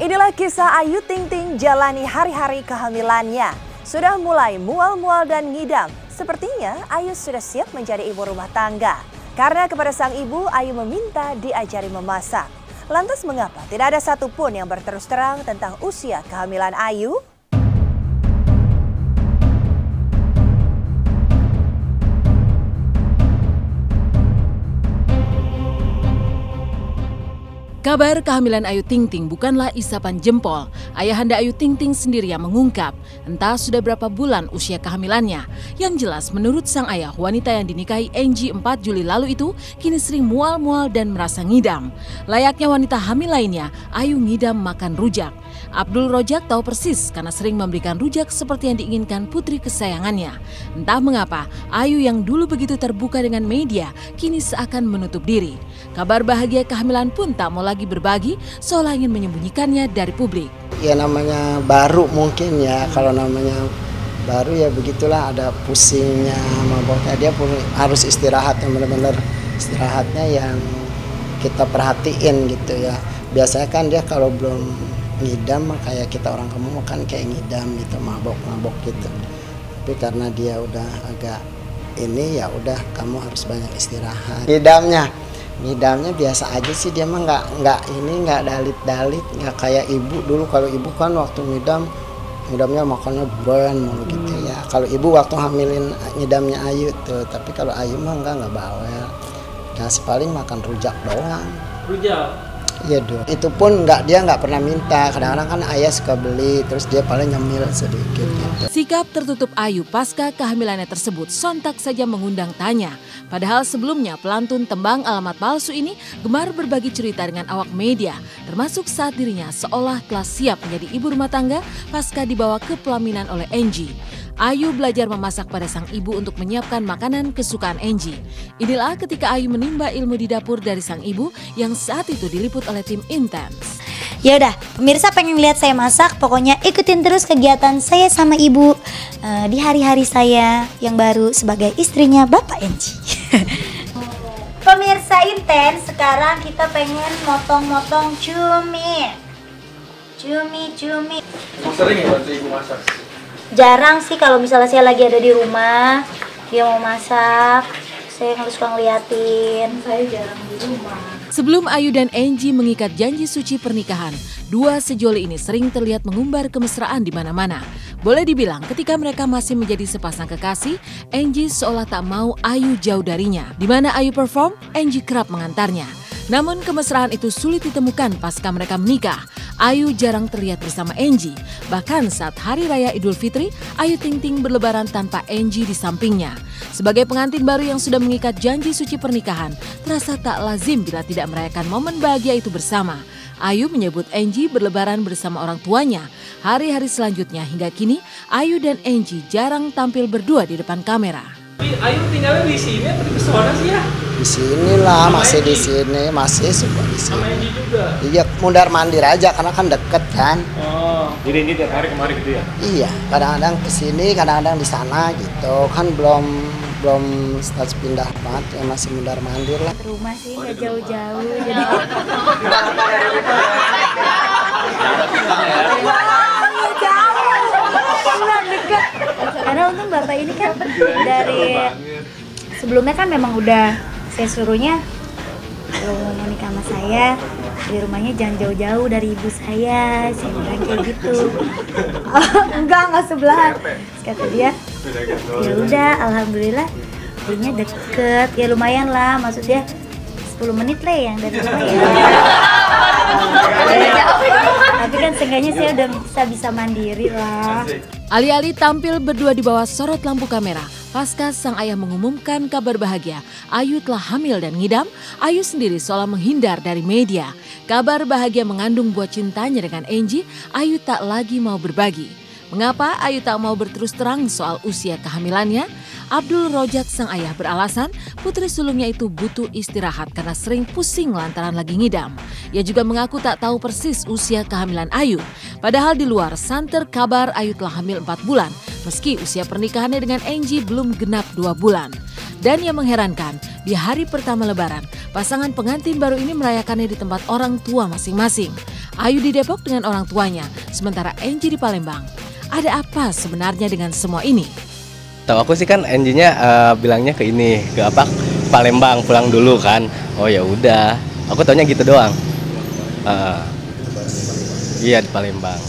Inilah kisah Ayu Ting Ting jalani hari-hari kehamilannya. Sudah mulai mual-mual dan ngidam. Sepertinya Ayu sudah siap menjadi ibu rumah tangga. Karena kepada sang ibu, Ayu meminta diajari memasak. Lantas mengapa tidak ada satupun yang berterus terang tentang usia kehamilan Ayu? Kabar kehamilan Ayu Ting Ting bukanlah isapan jempol. Ayahanda Ayu Ting Ting sendiri yang mengungkap, entah sudah berapa bulan usia kehamilannya. Yang jelas menurut sang ayah, wanita yang dinikahi Angie 4 Juli lalu itu kini sering mual-mual dan merasa ngidam. Layaknya wanita hamil lainnya, Ayu ngidam makan rujak. Abdul Rojak tahu persis karena sering memberikan rujak seperti yang diinginkan putri kesayangannya. Entah mengapa, Ayu yang dulu begitu terbuka dengan media, kini seakan menutup diri. Kabar bahagia kehamilan pun tak mau lagi berbagi, seolah ingin menyembunyikannya dari publik. Ya namanya baru mungkin ya, kalau namanya baru ya begitulah, ada pusingnya, maboknya. Dia pun harus istirahat, yang benar-benar istirahatnya yang kita perhatiin gitu ya. Biasanya kan dia kalau belum ngidam kayak kita orang kamu kan kayak ngidam gitu, mabok gitu. Tapi karena dia udah agak ini, ya udah kamu harus banyak istirahat. Ngidamnya biasa aja sih, dia mah nggak dalit-dalit, nggak kayak ibu dulu. Kalau ibu kan waktu ngidamnya makannya buruan mulu gitu ya. Kalau ibu waktu hamilin ngidamnya Ayu tuh, tapi kalau Ayu mah nggak bawel. Nah paling makan rujak doang. Rujak? Iya dong. Itu pun dia nggak pernah minta. Kadang-kadang kan ayah suka beli, terus dia paling nyemil sedikit gitu. Sikap tertutup Ayu pasca kehamilannya tersebut sontak saja mengundang tanya. Padahal sebelumnya pelantun tembang alamat palsu ini gemar berbagi cerita dengan awak media, termasuk saat dirinya seolah telah siap menjadi ibu rumah tangga pasca dibawa ke pelaminan oleh Angie. Ayu belajar memasak pada sang ibu untuk menyiapkan makanan kesukaan Angie. Inilah ketika Ayu menimba ilmu di dapur dari sang ibu yang saat itu diliput oleh tim Intens. Ya udah, pemirsa pengen lihat saya masak, pokoknya ikutin terus kegiatan saya sama ibu di hari-hari saya yang baru sebagai istrinya Bapak Angie. Pemirsa Intens, sekarang kita pengen motong-motong cumi. Cumi. Emang sering ya bantu ibu masak? Jarang sih, kalau misalnya saya lagi ada di rumah, dia mau masak, saya harus suka ngeliatin. Saya jarang di rumah. Sebelum Ayu dan Angie mengikat janji suci pernikahan, dua sejoli ini sering terlihat mengumbar kemesraan di mana-mana. Boleh dibilang ketika mereka masih menjadi sepasang kekasih, Angie seolah tak mau Ayu jauh darinya. Di mana Ayu perform, Angie kerap mengantarnya. Namun kemesraan itu sulit ditemukan pasca mereka menikah. Ayu jarang terlihat bersama Angie. Bahkan saat Hari Raya Idul Fitri, Ayu Ting Ting berlebaran tanpa Angie di sampingnya. Sebagai pengantin baru yang sudah mengikat janji suci pernikahan, terasa tak lazim bila tidak merayakan momen bahagia itu bersama. Ayu menyebut Angie berlebaran bersama orang tuanya. Hari-hari selanjutnya hingga kini, Ayu dan Angie jarang tampil berdua di depan kamera. Ayu tinggalnya di sini atau di pesona sih ya? Di sinilah, masih di sini, masih suka di sini. Sama Angie juga? Iya, mundar mandir aja karena kan deket kan. Oh, jadi ini tiap hari kemari gitu ya? Iya, kadang-kadang ke sini, kadang-kadang di sana gitu. Kan belum status pindah banget, ya masih mundar mandir lah. Rumah sih nggak jauh-jauh, jadi karena untung bapak ini kan dari sebelumnya kan memang udah saya suruhnya kalau mau nikah sama saya di rumahnya jangan jauh-jauh dari ibu saya bilang kayak gitu. enggak sebelahan. Terus kata dia ya udah alhamdulillah ibunya deket, ya lumayan lah, maksudnya 10 menit lah yang dari rumah ya. Tapi kan seenggaknya saya udah bisa mandiri lah. Alih-alih tampil berdua di bawah sorot lampu kamera, pasca sang ayah mengumumkan kabar bahagia, Ayu telah hamil dan ngidam, Ayu sendiri seolah menghindar dari media. Kabar bahagia mengandung buah cintanya dengan Angie, Ayu tak lagi mau berbagi. Mengapa Ayu tak mau berterus terang soal usia kehamilannya? Abdul Rojak sang ayah beralasan putri sulungnya itu butuh istirahat karena sering pusing lantaran lagi ngidam. Ia juga mengaku tak tahu persis usia kehamilan Ayu. Padahal di luar santer kabar Ayu telah hamil 4 bulan meski usia pernikahannya dengan Angie belum genap 2 bulan. Dan yang mengherankan, di hari pertama Lebaran, pasangan pengantin baru ini merayakannya di tempat orang tua masing-masing. Ayu di Depok dengan orang tuanya, sementara Angie di Palembang. Ada apa sebenarnya dengan semua ini? Tahu aku sih kan Angie-nya bilangnya ke ini, ke apa? Palembang, pulang dulu kan. Oh ya udah, aku taunya gitu doang. Iya di Palembang.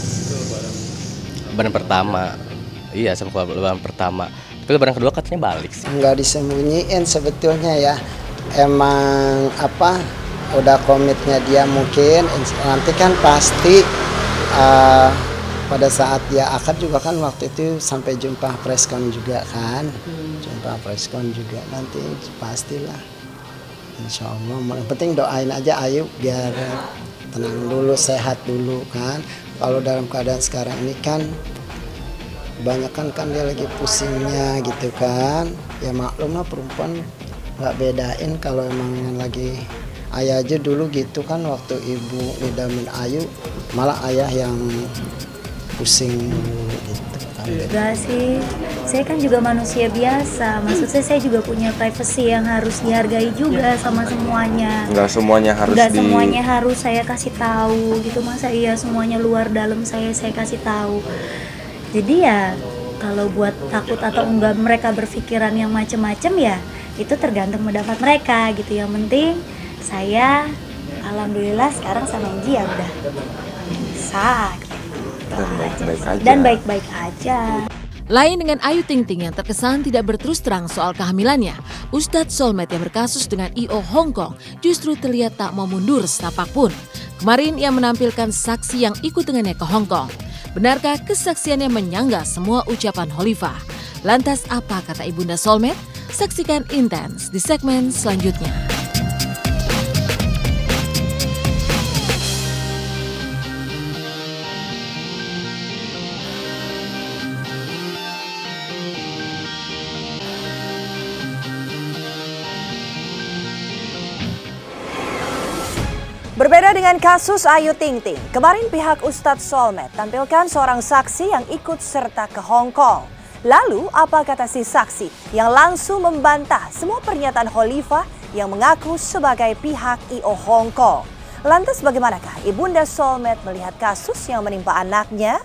Lebaran pertama. Iya sama lebaran pertama. Tapi lebaran kedua katanya balik sih. Nggak disembunyiin sebetulnya ya. Emang apa? Udah komitnya dia mungkin. Nanti kan pasti pada saat dia akad juga kan waktu itu sampai jumpa preskon juga kan. Jumpa preskon juga nanti pastilah. Insya Allah. Yang penting doain aja Ayu biar tenang dulu, sehat dulu kan. Kalau dalam keadaan sekarang ini kan kebanyakan kan dia lagi pusingnya gitu kan. Ya maklum lah perempuan nggak bedain kalau emang lagi ayah aja dulu gitu kan waktu ibu nidamin Ayu malah ayah yang pusing gitu kan. Enggak sih, saya kan juga manusia biasa. Maksud saya juga punya privacy yang harus dihargai juga sama semuanya. Nggak semuanya harus semuanya harus saya kasih tahu gitu. Masa iya semuanya luar dalam saya kasih tahu. Jadi ya kalau buat takut atau enggak mereka berpikiran yang macem-macem ya itu tergantung pendapat mereka gitu. Yang penting saya alhamdulillah sekarang sama Angie ya udah bisa dan baik-baik aja. Lain dengan Ayu Ting Ting yang terkesan tidak berterus terang soal kehamilannya, Ustadz Soulmate yang berkasus dengan I.O Hongkong justru terlihat tak mau mundur setapak pun. Kemarin ia menampilkan saksi yang ikut dengannya ke Hongkong. Benarkah kesaksiannya menyanggah semua ucapan Khalifah? Lantas apa kata Ibunda Soulmate? Saksikan Intens di segmen selanjutnya. Berbeda dengan kasus Ayu Ting Ting, kemarin pihak Ustadz Soulmate tampilkan seorang saksi yang ikut serta ke Hong Kong. Lalu apa kata si saksi yang langsung membantah semua pernyataan Khalifah yang mengaku sebagai pihak I.O Hong Kong? Lantas bagaimanakah Ibunda Soulmate melihat kasus yang menimpa anaknya?